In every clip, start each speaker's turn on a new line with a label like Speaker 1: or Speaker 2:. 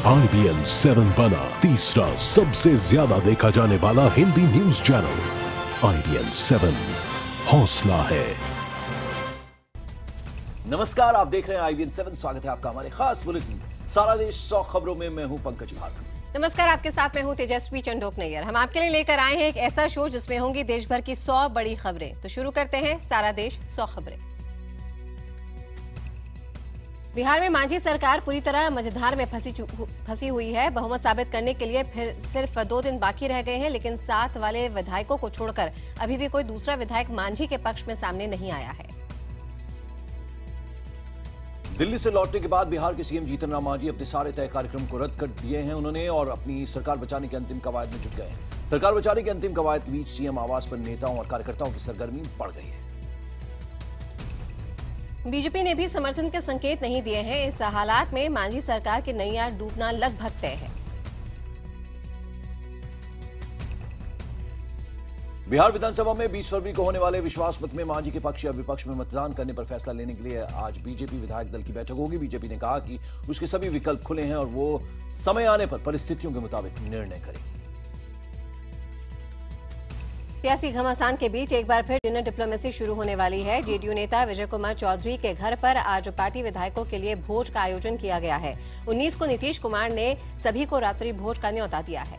Speaker 1: IBN 7 बना तीसरा सबसे ज्यादा देखा जाने वाला हिंदी न्यूज चैनल। IBN 7, हौसला है।
Speaker 2: नमस्कार, आप देख रहे हैं IBN 7। स्वागत है आपका हमारे खास बुलेटिन सारा देश 100 खबरों में। मैं हूं पंकज भार्गव।
Speaker 3: नमस्कार, आपके साथ मैं हूं तेजस्वी चंडोक नैयर। हम आपके लिए लेकर आए हैं एक ऐसा शो जिसमें होंगी देश भर की 100 बड़ी खबरें। तो शुरू करते हैं सारा देश 100 खबरें। बिहार में मांझी सरकार पूरी तरह मझधार में फंसी हुई है। बहुमत साबित करने के लिए फिर सिर्फ 2 दिन बाकी रह गए हैं, लेकिन साथ वाले विधायकों को छोड़कर अभी भी कोई दूसरा विधायक मांझी के पक्ष में सामने नहीं आया है।
Speaker 2: दिल्ली से लौटने के बाद बिहार के सीएम जीतन राम मांझी अपने सारे तय कार्यक्रम को रद्द कर दिए हैं उन्होंने, और अपनी सरकार बचाने के अंतिम कवायद में जुट गए हैं। सरकार बचाने के अंतिम कवायद के बीच सीएम आवास पर नेताओं और कार्यकर्ताओं की सरगर्मी बढ़ गई है।
Speaker 3: बीजेपी ने भी समर्थन के संकेत नहीं दिए हैं। इस हालात में मांझी सरकार की नैया डूबना लगभग तय है।
Speaker 2: बिहार विधानसभा में 20 फरवरी को होने वाले विश्वास मत में मांझी के पक्ष या विपक्ष में मतदान करने पर फैसला लेने के लिए आज बीजेपी विधायक दल की बैठक होगी। बीजेपी ने कहा कि उसके सभी विकल्प खुले हैं और वो समय आने पर परिस्थितियों के मुताबिक निर्णय करेगी।
Speaker 3: सियासी घमासान के बीच एक बार फिर डिनर डिप्लोमेसी शुरू होने वाली है। जेडीयू नेता विजय कुमार चौधरी के घर पर आज पार्टी विधायकों के लिए भोज का आयोजन किया गया है। 19 को नीतीश कुमार ने सभी को रात्रि भोज का न्योता दिया है।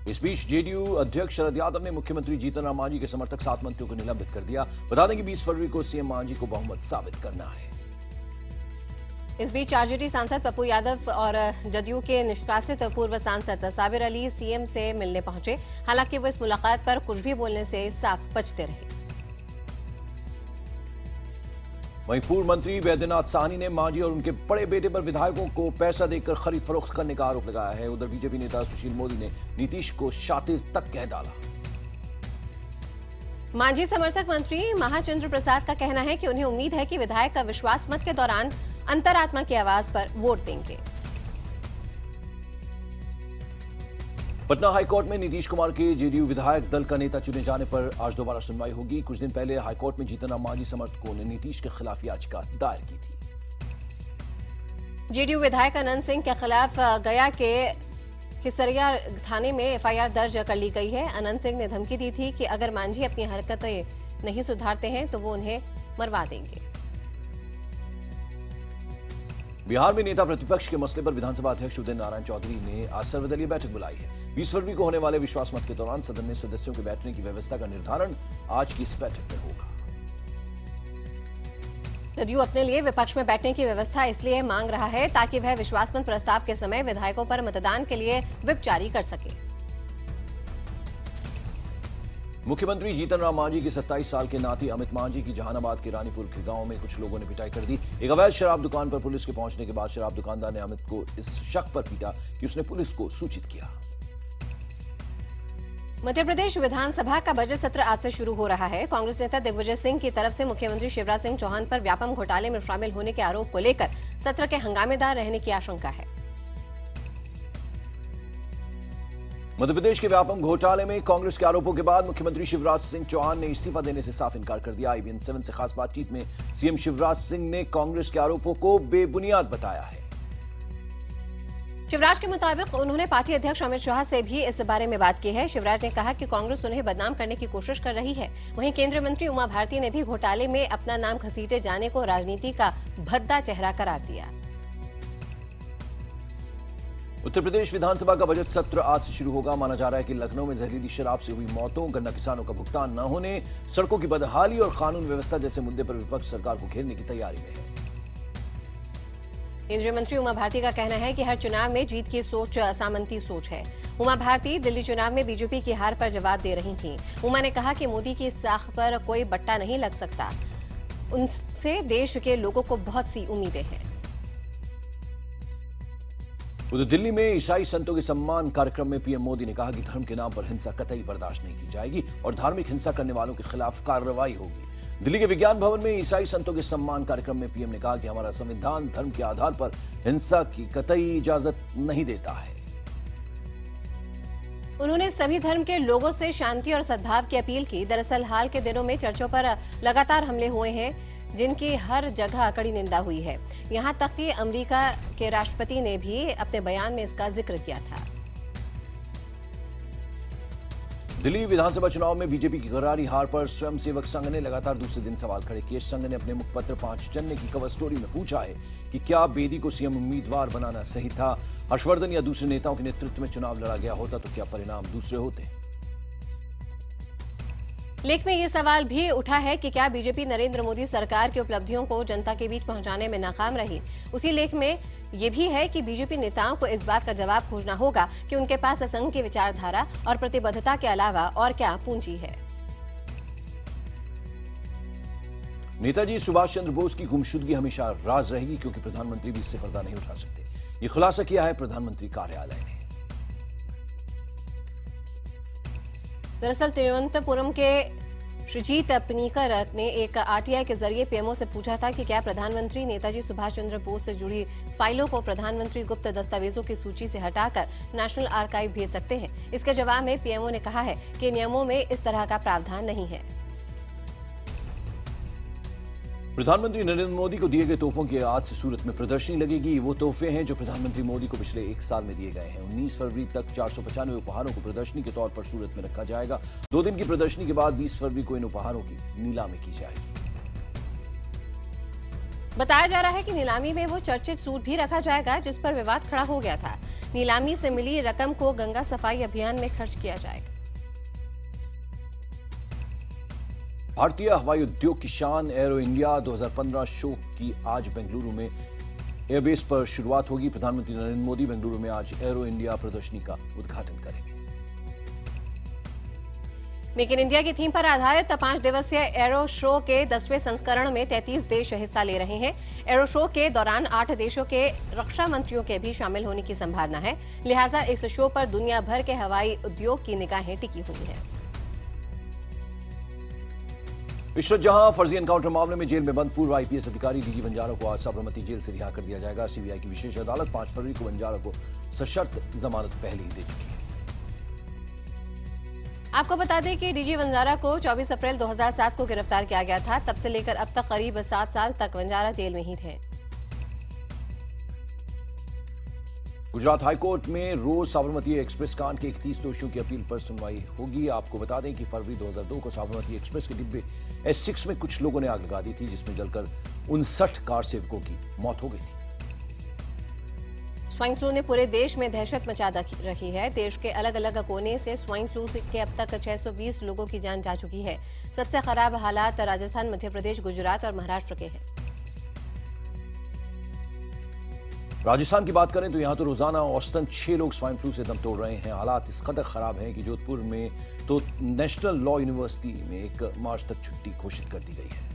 Speaker 2: इस बीच जेडीयू अध्यक्ष शरद यादव ने मुख्यमंत्री जीतन राम मांझी के समर्थक 7 मंत्रियों को निलंबित कर दिया। बता दें कि 20 फरवरी को सीएम मांझी को बहुमत साबित करना है।
Speaker 3: इस बीच आरजेडी सांसद पप्पू यादव और जदयू के निष्कासित पूर्व सांसद साबिर अली सीएम से मिलने पहुंचे। हालांकि वो इस मुलाकात पर कुछ भी बोलने से साफ बचते रहे।
Speaker 2: वहीं पूर्व मंत्री वैद्यनाथ साहनी ने मांझी और उनके बड़े बेटे पर विधायकों को पैसा देकर खरीद फरोख्त करने का आरोप लगाया है। उधर बीजेपी नेता सुशील मोदी ने नीतीश को शातिर तक कह डाला।
Speaker 3: मांझी समर्थक मंत्री महाचंद्र प्रसाद का कहना है कि उन्हें उम्मीद है कि विधायक का विश्वास मत के दौरान अंतरात्मा की आवाज पर वोट देंगे।
Speaker 2: पटना हाईकोर्ट में नीतीश कुमार के जेडीयू विधायक दल का नेता चुने जाने पर आज दोबारा सुनवाई होगी। कुछ दिन पहले हाईकोर्ट में जीतन राम मांझी समर्थकों ने नीतीश के खिलाफ याचिका दायर की थी।
Speaker 3: जेडीयू विधायक अनंत सिंह के खिलाफ गया के खिसरिया थाने में एफआईआर दर्ज कर ली गई है। अनंत सिंह ने धमकी दी थी कि अगर मांझी अपनी हरकतें नहीं सुधारते हैं तो वो उन्हें मरवा देंगे।
Speaker 2: बिहार में नेता प्रतिपक्ष के मसले पर विधानसभा अध्यक्ष उदय नारायण चौधरी ने आज सर्वदलीय बैठक बुलाई है। 20 फरवरी को होने वाले विश्वास मत के दौरान सदन में सदस्यों के बैठने की व्यवस्था का निर्धारण आज की इस बैठक में होगा।
Speaker 3: जदयू अपने लिए विपक्ष में बैठने की व्यवस्था इसलिए मांग रहा है ताकि वह विश्वास मत प्रस्ताव के समय विधायकों पर मतदान के लिए व्हिप जारी कर सके।
Speaker 2: मुख्यमंत्री जीतन राम मांझी के 27 साल के नाती अमित मांझी की जहानाबाद के रानीपुर के गांव में कुछ लोगों ने पिटाई कर दी। एक अवैध शराब दुकान पर पुलिस के पहुंचने के बाद शराब दुकानदार ने अमित को इस शक पर पीटा कि उसने पुलिस को सूचित किया।
Speaker 3: मध्य प्रदेश विधानसभा का बजट सत्र आज से शुरू हो रहा है। कांग्रेस नेता दिग्विजय सिंह की तरफ से मुख्यमंत्री शिवराज सिंह चौहान पर व्यापम घोटाले में शामिल होने के आरोप को लेकर सत्र के हंगामेदार रहने की आशंका है।
Speaker 2: मध्य प्रदेश के व्यापम घोटाले में कांग्रेस के आरोपों के बाद मुख्यमंत्री शिवराज सिंह चौहान ने इस्तीफा देने से साफ इनकार कर दिया। IBN 7 से खास बातचीत में सीएम शिवराज सिंह ने कांग्रेस के आरोपों को बेबुनियाद बताया है।
Speaker 3: शिवराज के मुताबिक उन्होंने पार्टी अध्यक्ष अमित शाह से भी इस बारे में बात की है। शिवराज ने कहा कि कांग्रेस उन्हें बदनाम करने की कोशिश कर रही है। वहीं केंद्रीय मंत्री उमा भारती ने भी घोटाले में अपना नाम घसीटे जाने को राजनीति का भद्दा चेहरा करार दिया।
Speaker 2: उत्तर प्रदेश विधानसभा का बजट सत्र आज से शुरू होगा। माना जा रहा है कि लखनऊ में जहरीली शराब से हुई मौतों, गन्ना किसानों का भुगतान न होने, सड़कों की बदहाली और कानून व्यवस्था जैसे मुद्दे पर विपक्ष सरकार को घेरने की तैयारी में है।
Speaker 3: केंद्रीय मंत्री उमा भारती का कहना है कि हर चुनाव में जीत की सोच सामंती सोच है। उमा भारती दिल्ली चुनाव में बीजेपी की हार पर जवाब दे रही थीं। उमा ने कहा कि मोदी की साख पर कोई बट्टा नहीं लग सकता। उनसे देश के लोगों को बहुत सी उम्मीदें हैं।
Speaker 2: उधर दिल्ली में ईसाई संतों के सम्मान कार्यक्रम में पीएम मोदी ने कहा कि धर्म के नाम पर हिंसा कतई बर्दाश्त नहीं की जाएगी और धार्मिक हिंसा करने वालों के खिलाफ कार्रवाई होगी। दिल्ली के विज्ञान भवन में ईसाई संतों के सम्मान कार्यक्रम में पीएम ने कहा कि हमारा संविधान धर्म के आधार पर हिंसा की कतई इजाजत नहीं देता है।
Speaker 3: उन्होंने सभी धर्म के लोगों से शांति और सद्भाव की अपील की। दरअसल हाल के दिनों में चर्चों पर लगातार हमले हुए हैं। जिनकी हर जगह कड़ी निंदा हुई है। यहां तक कि अमेरिका के राष्ट्रपति ने भी अपने बयान में इसका जिक्र किया था।
Speaker 2: दिल्ली विधानसभा चुनाव में बीजेपी की करारी हार पर स्वयंसेवक संघ ने लगातार दूसरे दिन सवाल खड़े किए। संघ ने अपने मुखपत्र 5 जन्य की कवर स्टोरी में पूछा है कि क्या बेदी को सीएम उम्मीदवार बनाना सही था? हर्षवर्धन या दूसरे नेताओं के नेतृत्व में चुनाव लड़ा गया होता तो क्या परिणाम दूसरे होते?
Speaker 3: लेख में ये सवाल भी उठा है कि क्या बीजेपी नरेंद्र मोदी सरकार की उपलब्धियों को जनता के बीच पहुंचाने में नाकाम रही। उसी लेख में ये भी है कि बीजेपी नेताओं को इस बात का जवाब खोजना होगा कि उनके पास संघ की विचारधारा और प्रतिबद्धता के अलावा और क्या पूंजी है।
Speaker 2: नेताजी सुभाष चंद्र बोस की गुमशुदगी हमेशा राज रहेगी, क्योंकि प्रधानमंत्री भी इससे पर्दा नहीं उठा सकते। ये खुलासा किया है प्रधानमंत्री कार्यालय ने।
Speaker 3: दरअसल तिरुवनंतपुरम के श्रीजीत पनीकर ने एक आरटीआई के जरिए पीएमओ से पूछा था कि क्या प्रधानमंत्री नेताजी सुभाष चंद्र बोस से जुड़ी फाइलों को प्रधानमंत्री गुप्त दस्तावेजों की सूची से हटाकर नेशनल आर्काइव भेज सकते हैं। इसके जवाब में पीएमओ ने कहा है कि नियमों में इस तरह का प्रावधान नहीं है।
Speaker 2: प्रधानमंत्री नरेंद्र मोदी को दिए गए तोहफों की आज से सूरत में प्रदर्शनी लगेगी। वो तोहफे हैं जो प्रधानमंत्री मोदी को पिछले 1 साल में दिए गए हैं। 19 फरवरी तक 495 उपहारों को प्रदर्शनी के तौर पर सूरत में रखा जाएगा। 2 दिन की प्रदर्शनी के बाद 20 फरवरी को इन उपहारों की नीलामी की जाएगी।
Speaker 3: बताया जा रहा है कि नीलामी में वो चर्चित सूट भी रखा जाएगा जिस पर विवाद खड़ा हो गया था। नीलामी से मिली रकम को गंगा सफाई अभियान में खर्च किया जाएगा।
Speaker 2: भारतीय हवाई उद्योग की शान एरो इंडिया 2015 शो की आज बेंगलुरु में एयरबेस पर शुरुआत होगी। प्रधानमंत्री नरेंद्र मोदी बेंगलुरु में आज एरो इंडिया प्रदर्शनी का उद्घाटन करेंगे।
Speaker 3: मेक इन इंडिया की थीम पर आधारित 5 दिवसीय एरो शो के 10वें संस्करण में 33 देश हिस्सा ले रहे हैं। एरो शो के दौरान 8 देशों के रक्षा मंत्रियों के भी शामिल होने की संभावना है। लिहाजा इस शो पर दुनिया भर के हवाई उद्योग की निगाहें टिकी हुई हैं।
Speaker 2: इशरत जहां फर्जी एनकाउंटर मामले में जेल में बंद पूर्व आईपीएस अधिकारी डीजी बंजारा को आज साबरमती जेल से रिहा कर दिया जाएगा। सीबीआई की विशेष अदालत 5 फरवरी को बंजारा को सशर्त जमानत पहले ही दे चुकी है।
Speaker 3: आपको बता दें कि डीजी बंजारा को 24 अप्रैल 2007 को गिरफ्तार किया गया था। तब से लेकर अब तक करीब 7 साल तक बंजारा जेल में ही थे।
Speaker 2: गुजरात हाईकोर्ट में रोज साबरमती एक्सप्रेस कांड के 31 दोषियों की अपील पर सुनवाई होगी। आपको बता दें कि फरवरी 2002 को साबरमती एक्सप्रेस के डिब्बे S6 में कुछ लोगों ने आग लगा दी थी, जिसमें जलकर 59 कार सेवकों की मौत हो गई थी।
Speaker 3: स्वाइन फ्लू ने पूरे देश में दहशत मचा रखी है। देश के अलग अलग कोने से स्वाइन फ्लू के अब तक 620 लोगों की जान जा चुकी है। सबसे खराब हालात राजस्थान, मध्य प्रदेश, गुजरात और महाराष्ट्र के हैं।
Speaker 2: राजस्थान की बात करें तो यहां तो रोजाना औसतन 6 लोग स्वाइन फ्लू से दम तोड़ रहे हैं। हालात इस कदर खराब हैं कि जोधपुर में तो नेशनल लॉ यूनिवर्सिटी में 1 मार्च तक छुट्टी घोषित कर दी गई है।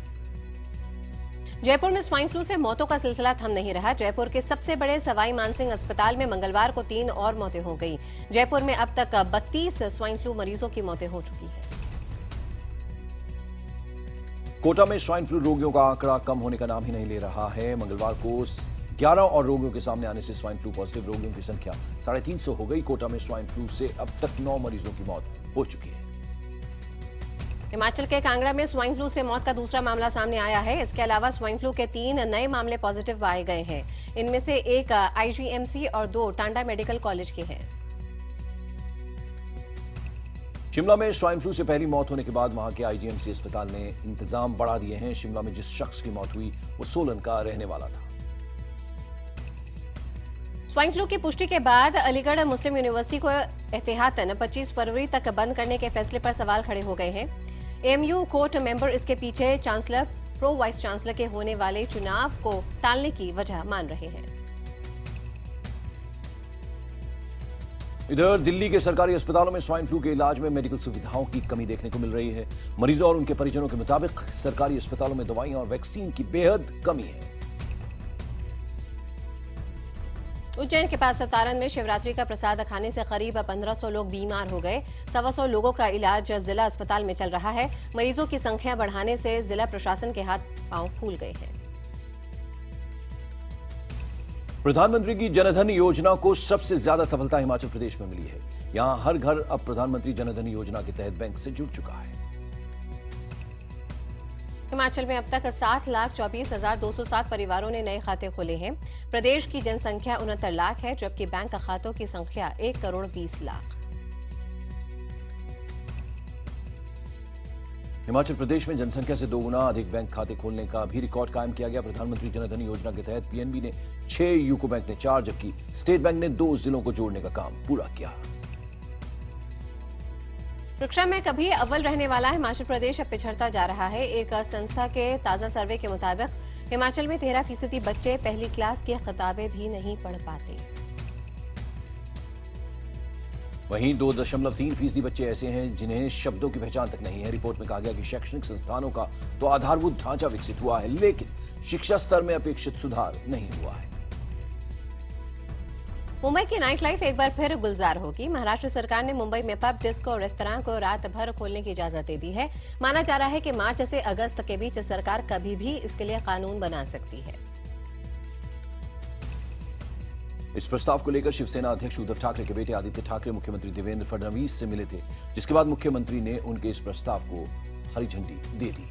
Speaker 3: जयपुर में स्वाइन फ्लू से मौतों का सिलसिला थम नहीं रहा। जयपुर के सबसे बड़े सवाई मानसिंह अस्पताल में मंगलवार को 3 और मौतें हो गई। जयपुर में अब तक 32 स्वाइन फ्लू मरीजों की मौतें हो चुकी हैं।
Speaker 2: कोटा में स्वाइन फ्लू रोगियों का आंकड़ा कम होने का नाम ही नहीं ले रहा है। मंगलवार को 11 और रोगियों के सामने आने से स्वाइन फ्लू पॉजिटिव रोगियों की संख्या 350 हो गई। कोटा में स्वाइन फ्लू से अब तक 9 मरीजों की मौत हो चुकी है।
Speaker 3: हिमाचल के कांगड़ा में स्वाइन फ्लू से मौत का दूसरा मामला सामने आया है। इसके अलावा स्वाइन फ्लू के 3 नए मामले पॉजिटिव पाए गए हैं। इनमें से एक आईजीएमसी और 2 टांडा मेडिकल कॉलेज के हैं।
Speaker 2: शिमला में स्वाइन फ्लू से पहली मौत होने के बाद वहां के आईजीएमसी अस्पताल ने इंतजाम बढ़ा दिए हैं। शिमला में जिस शख्स की मौत हुई वो सोलन का रहने वाला था।
Speaker 3: स्वाइन फ्लू की पुष्टि के बाद अलीगढ़ मुस्लिम यूनिवर्सिटी को एहतियातन 25 फरवरी तक बंद करने के फैसले पर सवाल खड़े हो गए हैं। एएमयू कोर्ट मेंबर इसके पीछे चांसलर, प्रो वाइस चांसलर के होने वाले चुनाव को टालने की वजह मान रहे हैं।
Speaker 2: इधर दिल्ली के सरकारी अस्पतालों में स्वाइन फ्लू के इलाज में मेडिकल सुविधाओं की कमी देखने को मिल रही है। मरीजों और उनके परिजनों के मुताबिक सरकारी अस्पतालों में दवाइयां और वैक्सीन की बेहद कमी है।
Speaker 3: उज्जैन के पास सतारन में शिवरात्रि का प्रसाद खाने से करीब 1500 लोग बीमार हो गए। 125 लोगों का इलाज जिला अस्पताल में चल रहा है। मरीजों की संख्या बढ़ाने से जिला प्रशासन के हाथ पांव फूल गए हैं।
Speaker 2: प्रधानमंत्री की जनधन योजना को सबसे ज्यादा सफलता हिमाचल प्रदेश में मिली है। यहां हर घर अब प्रधानमंत्री जनधन योजना के तहत बैंक से जुड़ चुका है।
Speaker 3: हिमाचल में अब तक 7,24,207 परिवारों ने नए खाते खोले हैं। प्रदेश की जनसंख्या 69 लाख है, जबकि बैंक खातों की संख्या 1,20,00,000।
Speaker 2: हिमाचल प्रदेश में जनसंख्या से 2 गुना अधिक बैंक खाते खोलने का भी रिकॉर्ड कायम किया गया। प्रधानमंत्री जनधन योजना के तहत पीएनबी ने 6, यूको बैंक ने 4, जबकि स्टेट बैंक ने 2 जिलों को जोड़ने का काम पूरा किया।
Speaker 3: परीक्षा में कभी अव्वल रहने वाला हिमाचल प्रदेश अब पिछड़ता जा रहा है। एक संस्था के ताजा सर्वे के मुताबिक हिमाचल में 13% बच्चे पहली क्लास की किताबें भी नहीं पढ़ पाते।
Speaker 2: वहीं 2.3% बच्चे ऐसे हैं जिन्हें शब्दों की पहचान तक नहीं है। रिपोर्ट में कहा गया कि शैक्षणिक संस्थानों का तो आधारभूत ढांचा विकसित हुआ है, लेकिन शिक्षा स्तर में अपेक्षित सुधार नहीं हुआ है।
Speaker 3: मुंबई की नाइट लाइफ एक बार फिर गुलजार होगी। महाराष्ट्र सरकार ने मुंबई में पब, डिस्को और रेस्तरां को रात भर खोलने की इजाजत दे दी है। माना जा रहा है कि मार्च से अगस्त के बीच सरकार कभी भी इसके लिए कानून बना सकती है।
Speaker 2: इस प्रस्ताव को लेकर शिवसेना अध्यक्ष उद्धव ठाकरे के बेटे आदित्य ठाकरे मुख्यमंत्री देवेंद्र फडणवीस से मिले थे, जिसके बाद मुख्यमंत्री ने उनके इस प्रस्ताव को हरी झंडी दे दी।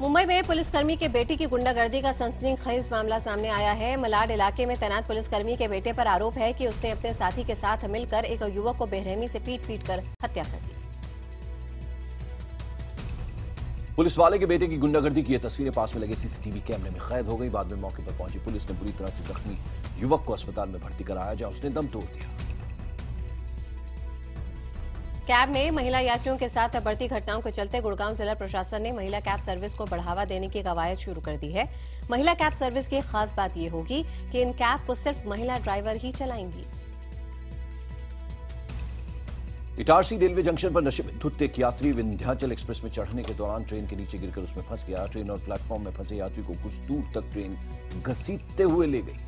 Speaker 3: मुंबई में पुलिसकर्मी के बेटे की गुंडागर्दी का सनसनीखेज मामला सामने आया है। मलाड इलाके में तैनात पुलिसकर्मी के बेटे पर आरोप है कि उसने अपने साथी के साथ मिलकर एक युवक को बेरहमी से पीट कर हत्या कर दी।
Speaker 2: पुलिस वाले के बेटे की गुंडागर्दी की ये तस्वीरें पास में लगे सीसीटीवी कैमरे में कैद हो गई। बाद में मौके पर पहुंची पुलिस ने बुरी तरह से जख्मी युवक को अस्पताल में भर्ती कराया, जहां उसने दम तोड़ दिया।
Speaker 3: कैब में महिला यात्रियों के साथ बढ़ती घटनाओं के चलते गुड़गांव जिला प्रशासन ने महिला कैब सर्विस को बढ़ावा देने की कवायद शुरू कर दी है। महिला कैब सर्विस की खास बात यह होगी कि इन कैब को सिर्फ महिला ड्राइवर ही चलाएंगी।
Speaker 2: इटारसी रेलवे जंक्शन पर नशे में धुत एक यात्री विंध्याचल एक्सप्रेस में चढ़ने के दौरान ट्रेन के नीचे गिरकर उसमें फंस गया। ट्रेन और प्लेटफॉर्म में फंसे यात्री को कुछ दूर तक ट्रेन घसीटते हुए ले गई।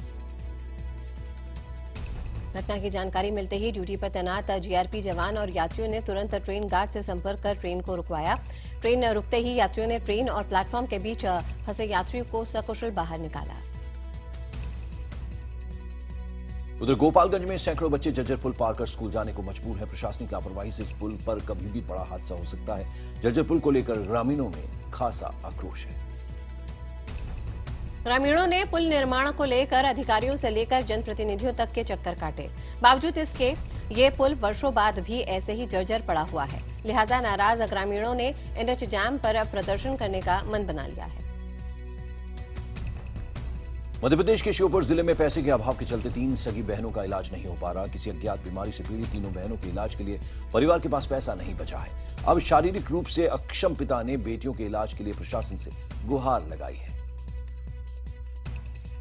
Speaker 3: घटना की जानकारी मिलते ही ड्यूटी पर तैनात जीआरपी जवान और यात्रियों ने तुरंत ट्रेन गार्ड से संपर्क कर ट्रेन को रुकवाया। ट्रेन रुकते ही यात्रियों ने ट्रेन और प्लेटफॉर्म के बीच फंसे यात्रियों को सकुशल बाहर निकाला।
Speaker 2: उधर गोपालगंज में सैकड़ों बच्चे जर्जर पुल पार कर स्कूल जाने को मजबूर है। प्रशासनिक लापरवाही से इस पुल पर कभी भी बड़ा हादसा हो सकता है। जर्जर पुल को लेकर ग्रामीणों में खासा आक्रोश है।
Speaker 3: ग्रामीणों ने पुल निर्माण को लेकर अधिकारियों से लेकर जनप्रतिनिधियों तक के चक्कर काटे। बावजूद इसके ये पुल वर्षों बाद भी ऐसे ही जर्जर पड़ा हुआ है। लिहाजा नाराज ग्रामीणों ने एनएच जाम पर प्रदर्शन करने का मन बना लिया है।
Speaker 2: मध्य प्रदेश के श्योपुर जिले में पैसे के अभाव के चलते 3 सगी बहनों का इलाज नहीं हो पा रहा। किसी अज्ञात बीमारी से पीड़ित तीनों बहनों के इलाज के लिए परिवार के पास पैसा नहीं बचा है। अब शारीरिक रूप से अक्षम पिता ने बेटियों के इलाज के लिए प्रशासन से गुहार लगाई है।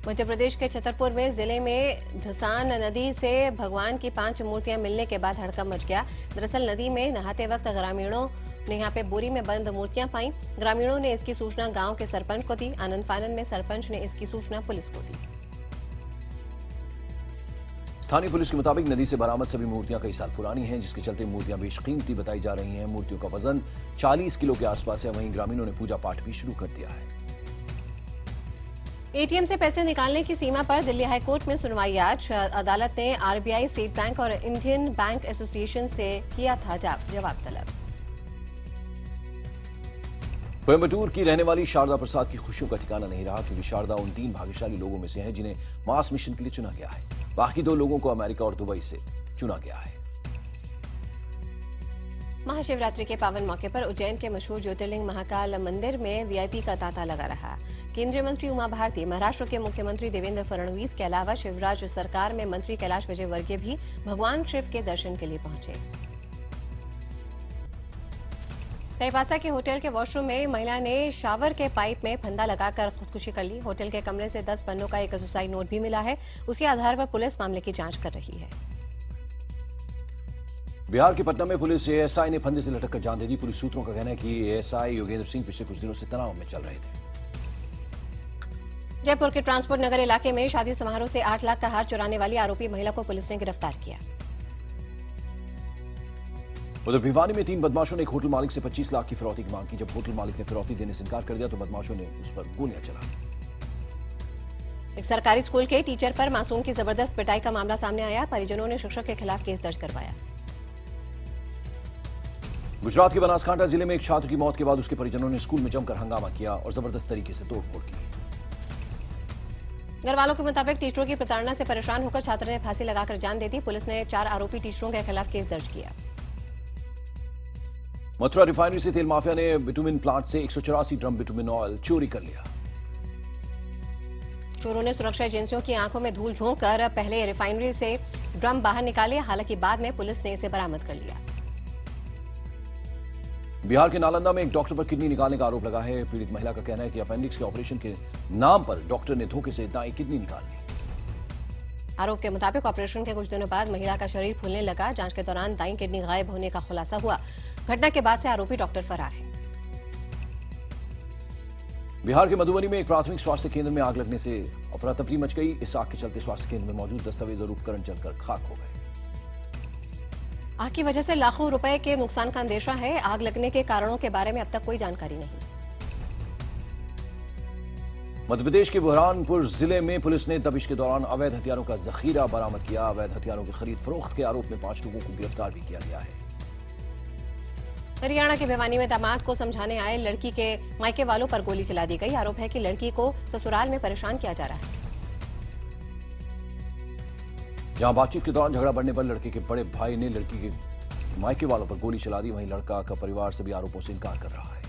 Speaker 3: मध्य प्रदेश के छतरपुर में जिले में धसान नदी से भगवान की 5 मूर्तियां मिलने के बाद हड़कंप मच गया। दरअसल नदी में नहाते वक्त ग्रामीणों ने यहां पे बोरी में बंद मूर्तियां पाई। ग्रामीणों ने इसकी सूचना गांव के सरपंच को दी। आनंद फानन में सरपंच ने इसकी सूचना पुलिस को दी।
Speaker 2: स्थानीय पुलिस के मुताबिक नदी से बरामद सभी मूर्तियां कई साल पुरानी हैं, जिसके चलते मूर्तियां बेशकीमती बताई जा रही हैं। मूर्तियों का वजन 40 किलो के आसपास है। वहीं ग्रामीणों ने पूजा पाठ भी शुरू कर दिया है।
Speaker 3: एटीएम से पैसे निकालने की सीमा पर दिल्ली हाईकोर्ट में सुनवाई आज। अदालत ने आरबीआई, स्टेट बैंक और इंडियन बैंक एसोसिएशन से किया था जवाब तलब।
Speaker 2: कोयम्बटूर की रहने वाली शारदा प्रसाद की खुशियों का ठिकाना नहीं रहा, क्योंकि शारदा उन 3 भाग्यशाली लोगों में से है जिन्हें मार्स मिशन के लिए चुना गया है। बाकी 2 लोगों को अमेरिका और दुबई से चुना गया है।
Speaker 3: महाशिवरात्रि के पावन मौके पर उज्जैन के मशहूर ज्योतिर्लिंग महाकाल मंदिर में वीआईपी का तांता लगा रहा। केंद्रीय मंत्री उमा भारती, महाराष्ट्र के मुख्यमंत्री देवेंद्र फडणवीस के अलावा शिवराज सरकार में मंत्री कैलाश विजयवर्गीय भी भगवान शिव के दर्शन के लिए पहुंचे। चाईबासा के होटल के वॉशरूम में महिला ने शावर के पाइप में फंदा लगाकर खुदकुशी कर ली। होटल के कमरे से 10 पन्नों का एक सुसाइड नोट भी मिला है। उसी आधार पर पुलिस मामले की जांच कर रही है।
Speaker 2: बिहार के पटना में पुलिस एएसआई ने फंदे से लटक कर जान दे दी। पुलिस सूत्रों का कहना है कि एएसआई योगेंद्र सिंह पिछले कुछ दिनों से तनाव में चल रहे थे।
Speaker 3: जयपुर के ट्रांसपोर्ट नगर इलाके में शादी समारोह से 8 लाख का हार चुराने वाली आरोपी महिला को पुलिस ने गिरफ्तार किया।
Speaker 2: उधर भिवानी में 3 बदमाशों ने एक होटल मालिक से 25 लाख की फिरौती की मांग की। जब होटल मालिक ने फिरौती देने से इनकार कर दिया तो बदमाशों ने उस पर गोलियां चला दी।
Speaker 3: एक सरकारी स्कूल के टीचर पर मासूम की जबरदस्त पिटाई का मामला सामने आया। परिजनों ने शिक्षक के खिलाफ केस दर्ज करवाया।
Speaker 2: गुजरात के बनासकांठा जिले में एक छात्र की मौत के बाद उसके परिजनों ने स्कूल में जमकर हंगामा किया और जबरदस्त तरीके से तोड़फोड़ की।
Speaker 3: घर वालों के मुताबिक टीचरों की प्रताड़ना से परेशान होकर छात्र ने फांसी लगाकर जान दे दी। पुलिस ने 4 आरोपी टीचरों के खिलाफ केस दर्ज किया।
Speaker 2: मथुरा रिफाइनरी से तेल माफिया ने बिटुमिन प्लांट से 184 ड्रम बिटुमिन ऑयल चोरी कर लिया।
Speaker 3: चोरों ने सुरक्षा एजेंसियों की आंखों में धूल झोंक कर पहले रिफाइनरी से ड्रम बाहर निकाले, हालांकि बाद में पुलिस ने इसे बरामद कर लिया।
Speaker 2: बिहार के नालंदा में एक डॉक्टर पर किडनी निकालने का आरोप लगा है। पीड़ित महिला का कहना है कि अपेंडिक्स के ऑपरेशन के नाम पर डॉक्टर ने धोखे से दाएं किडनी निकाल ली।
Speaker 3: आरोप के मुताबिक ऑपरेशन के कुछ दिनों बाद महिला का शरीर फूलने लगा। जांच के दौरान दाईं किडनी गायब होने का खुलासा हुआ। घटना के बाद से आरोपी डॉक्टर फरार है।
Speaker 2: बिहार के मधुबनी में एक प्राथमिक स्वास्थ्य केंद्र में आग लगने से अफरा तफरी मच गई। इस आग के चलते स्वास्थ्य केंद्र में मौजूद दस्तावेज और उपकरण जलकर खाक हो गए।
Speaker 3: आग की वजह से लाखों रुपए के नुकसान का अंदेशा है। आग लगने के कारणों के बारे में अब तक कोई जानकारी नहीं।
Speaker 2: मध्य प्रदेश के बुरहानपुर जिले में पुलिस ने दबिश के दौरान अवैध हथियारों का जखीरा बरामद किया। अवैध हथियारों की खरीद फरोख्त के आरोप में 5 लोगों को गिरफ्तार भी किया गया है।
Speaker 3: हरियाणा के भिवानी में दामाद को समझाने आए लड़की के मायके वालों पर गोली चला दी गई। आरोप है कि लड़की को ससुराल में परेशान किया जा रहा है।
Speaker 2: जहां बातचीत के दौरान झगड़ा बढ़ने पर लड़के के बड़े भाई ने लड़की के मायके वालों पर गोली चला दी। वहीं लड़का का परिवार सभी आरोपों से इनकार कर रहा है।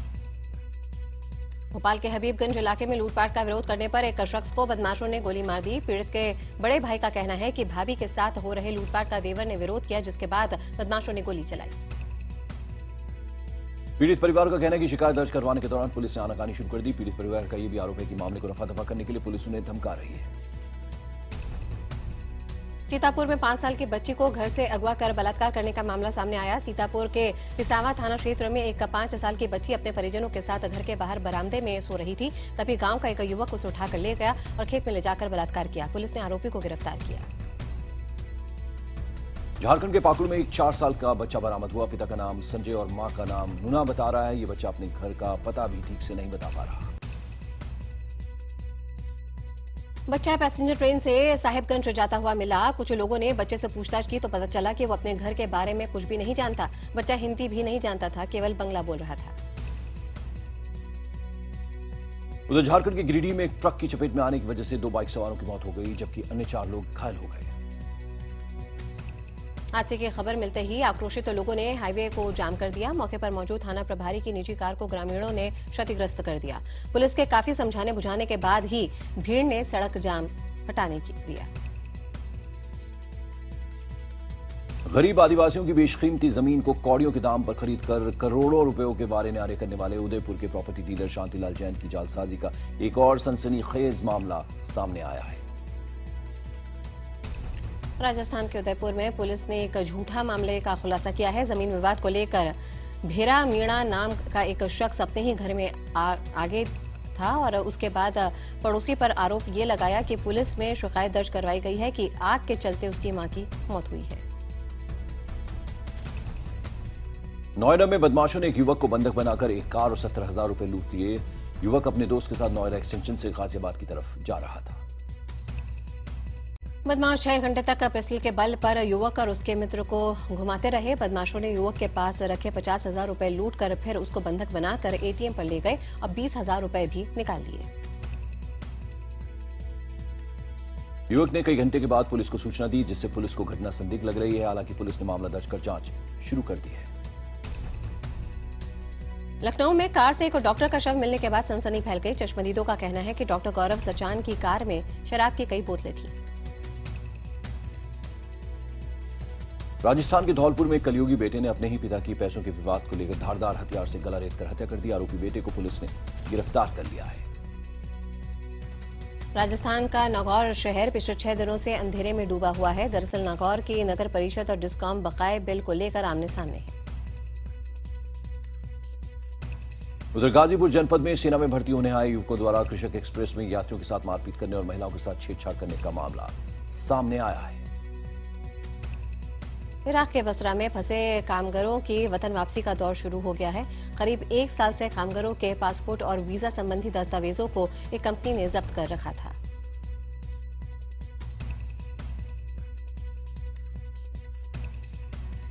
Speaker 3: भोपाल के हबीबगंज इलाके में लूटपाट का विरोध करने पर एक शख्स को बदमाशों ने गोली मार दी। पीड़ित के बड़े भाई का कहना है कि भाभी के साथ हो रहे लूटपाट का देवर ने विरोध किया, जिसके बाद बदमाशों ने गोली चलाई।
Speaker 2: पीड़ित परिवार का कहना है कि शिकायत दर्ज करवाने के दौरान पुलिस ने आनाकानी शुरू कर दी। पीड़ित परिवार का यह भी आरोप है कि मामले को रफा दफा करने के लिए पुलिस उन्हें धमका रही है।
Speaker 3: सीतापुर में 5 साल की बच्ची को घर से अगवा कर बलात्कार करने का मामला सामने आया। सीतापुर के पिसावा थाना क्षेत्र में एक 5 साल की बच्ची अपने परिजनों के साथ घर के बाहर बरामदे में सो रही थी। तभी गांव का एक युवक उसे उठाकर ले गया और खेत में ले जाकर बलात्कार किया। पुलिस ने आरोपी को गिरफ्तार किया।
Speaker 2: झारखंड के पाकुड़ में एक 4 साल का बच्चा बरामद हुआ। पिता का नाम संजय और मां का नाम नुना बता रहा है। ये बच्चा अपने घर का पता भी ठीक से नहीं बता पा रहा।
Speaker 3: बच्चा पैसेंजर ट्रेन से साहिबगंज जाता हुआ मिला। कुछ लोगों ने बच्चे से पूछताछ की तो पता चला कि वो अपने घर के बारे में कुछ भी नहीं जानता। बच्चा हिंदी भी नहीं जानता था, केवल बंगला बोल रहा था।
Speaker 2: उधर झारखंड के गिरिडीह में एक ट्रक की चपेट में आने की वजह से 2 बाइक सवारों की मौत हो गई, जबकि अन्य 4 लोग घायल हो गए।
Speaker 3: हादसे की खबर मिलते ही आक्रोशित लोगों ने हाईवे को जाम कर दिया। मौके पर मौजूद थाना प्रभारी की निजी कार को ग्रामीणों ने क्षतिग्रस्त कर दिया। पुलिस के काफी समझाने बुझाने के बाद ही भीड़ ने सड़क जाम हटाने की दिया।
Speaker 2: गरीब आदिवासियों की बेशकीमती जमीन को कौड़ियों के दाम पर खरीदकर करोड़ों रुपयों के वारे न्यारे करने वाले उदयपुर के प्रॉपर्टी डीलर शांतिलाल जैन की जालसाजी का एक और सनसनीखेज मामला सामने आया है।
Speaker 3: राजस्थान के उदयपुर में पुलिस ने एक झूठा मामले का खुलासा किया है। जमीन विवाद को लेकर भेरा मीणा नाम का एक शख्स अपने ही घर में आगे था और उसके बाद पड़ोसी पर आरोप ये लगाया कि पुलिस में शिकायत दर्ज करवाई गई है कि आग के चलते उसकी मां की मौत हुई है।
Speaker 2: नोएडा में बदमाशों ने एक युवक को बंधक बनाकर एक कार और 70,000 रुपए लूट लिए। युवक अपने दोस्त के साथ नोएडा एक्सटेंशन से गाजियाबाद की तरफ जा रहा था।
Speaker 3: बदमाश 6 घंटे तक पिस्टल के बल पर युवक और उसके मित्र को घुमाते रहे। बदमाशों ने युवक के पास रखे 50,000 रुपए लूट कर फिर उसको बंधक बनाकर एटीएम पर ले गए और 20,000 रुपए भी निकाल लिए।
Speaker 2: युवक ने कई घंटे के बाद पुलिस को सूचना दी, जिससे पुलिस को घटना संदिग्ध लग रही है। हालांकि पुलिस ने मामला दर्ज कर जांच शुरू कर दी है।
Speaker 3: लखनऊ में कार से एक डॉक्टर का शव मिलने के बाद सनसनी फैल गई। चश्मदीदों का कहना है कि डॉक्टर गौरव सचान की कार में शराब की कई बोतलें थी।
Speaker 2: राजस्थान के धौलपुर में एक कलयुगी बेटे ने अपने ही पिता की पैसों के विवाद को लेकर धारदार हथियार से गला रेत कर हत्या कर दी। आरोपी बेटे को पुलिस ने गिरफ्तार कर लिया है।
Speaker 3: राजस्थान का नागौर शहर पिछले 6 दिनों से अंधेरे में डूबा हुआ है। दरअसल नागौर की नगर परिषद और डिस्कॉम बकाये बिल को लेकर आमने सामने है।
Speaker 2: उधर गाजीपुर जनपद में सेना में भर्ती होने आए युवकों द्वारा कृषक एक्सप्रेस में यात्रियों के साथ मारपीट करने और महिलाओं के साथ छेड़छाड़ करने का मामला सामने आया है।
Speaker 3: इराक के बसरा में फंसे कामगारों की वतन वापसी का दौर शुरू हो गया है। करीब 1 साल से कामगारों के पासपोर्ट और वीजा संबंधी दस्तावेजों को एक कंपनी ने जब्त कर रखा था।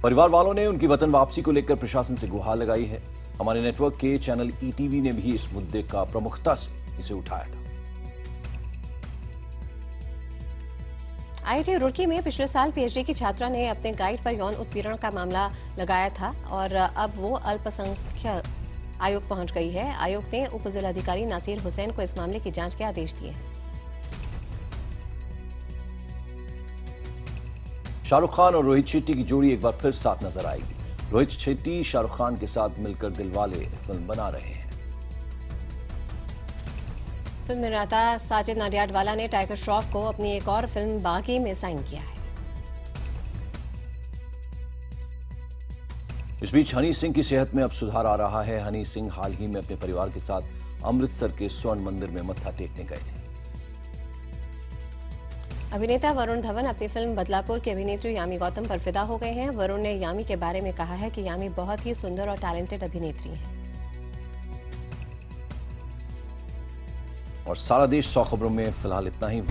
Speaker 2: परिवार वालों ने उनकी वतन वापसी को लेकर प्रशासन से गुहार लगाई है। हमारे नेटवर्क के चैनल ईटीवी ने भी इस मुद्दे का प्रमुखता से इसे उठाया था।
Speaker 3: आईआईटी रुड़की में पिछले साल पीएचडी की छात्रा ने अपने गाइड पर यौन उत्पीड़न का मामला लगाया था और अब वो अल्पसंख्यक आयोग पहुंच गई है। आयोग ने उप जिलाधिकारी नासिर हुसैन को इस मामले की जांच के आदेश दिए हैं।
Speaker 2: शाहरुख खान और रोहित शेट्टी की जोड़ी एक बार फिर साथ नजर आएगी। रोहित शेट्टी शाहरुख खान के साथ मिलकर दिलवाले फिल्म बना रहे हैं।
Speaker 3: फिल्म निर्माता साजिद नाडियाडवाला ने टाइगर श्रॉफ को अपनी एक और फिल्म बागी में साइन किया है।
Speaker 2: इस बीच हनी सिंह की सेहत में अब सुधार आ रहा है। हनी सिंह हाल ही में अपने परिवार के साथ अमृतसर के स्वर्ण मंदिर में मत्था टेकने गए थे।
Speaker 3: अभिनेता वरुण धवन अपनी फिल्म बदलापुर की अभिनेत्री यामी गौतम पर फिदा हो गए हैं। वरुण ने यामी के बारे में कहा है कि यामी बहुत ही सुंदर और टैलेंटेड अभिनेत्री हैं।
Speaker 2: और सारा देश 100 खबरों में फिलहाल इतना ही।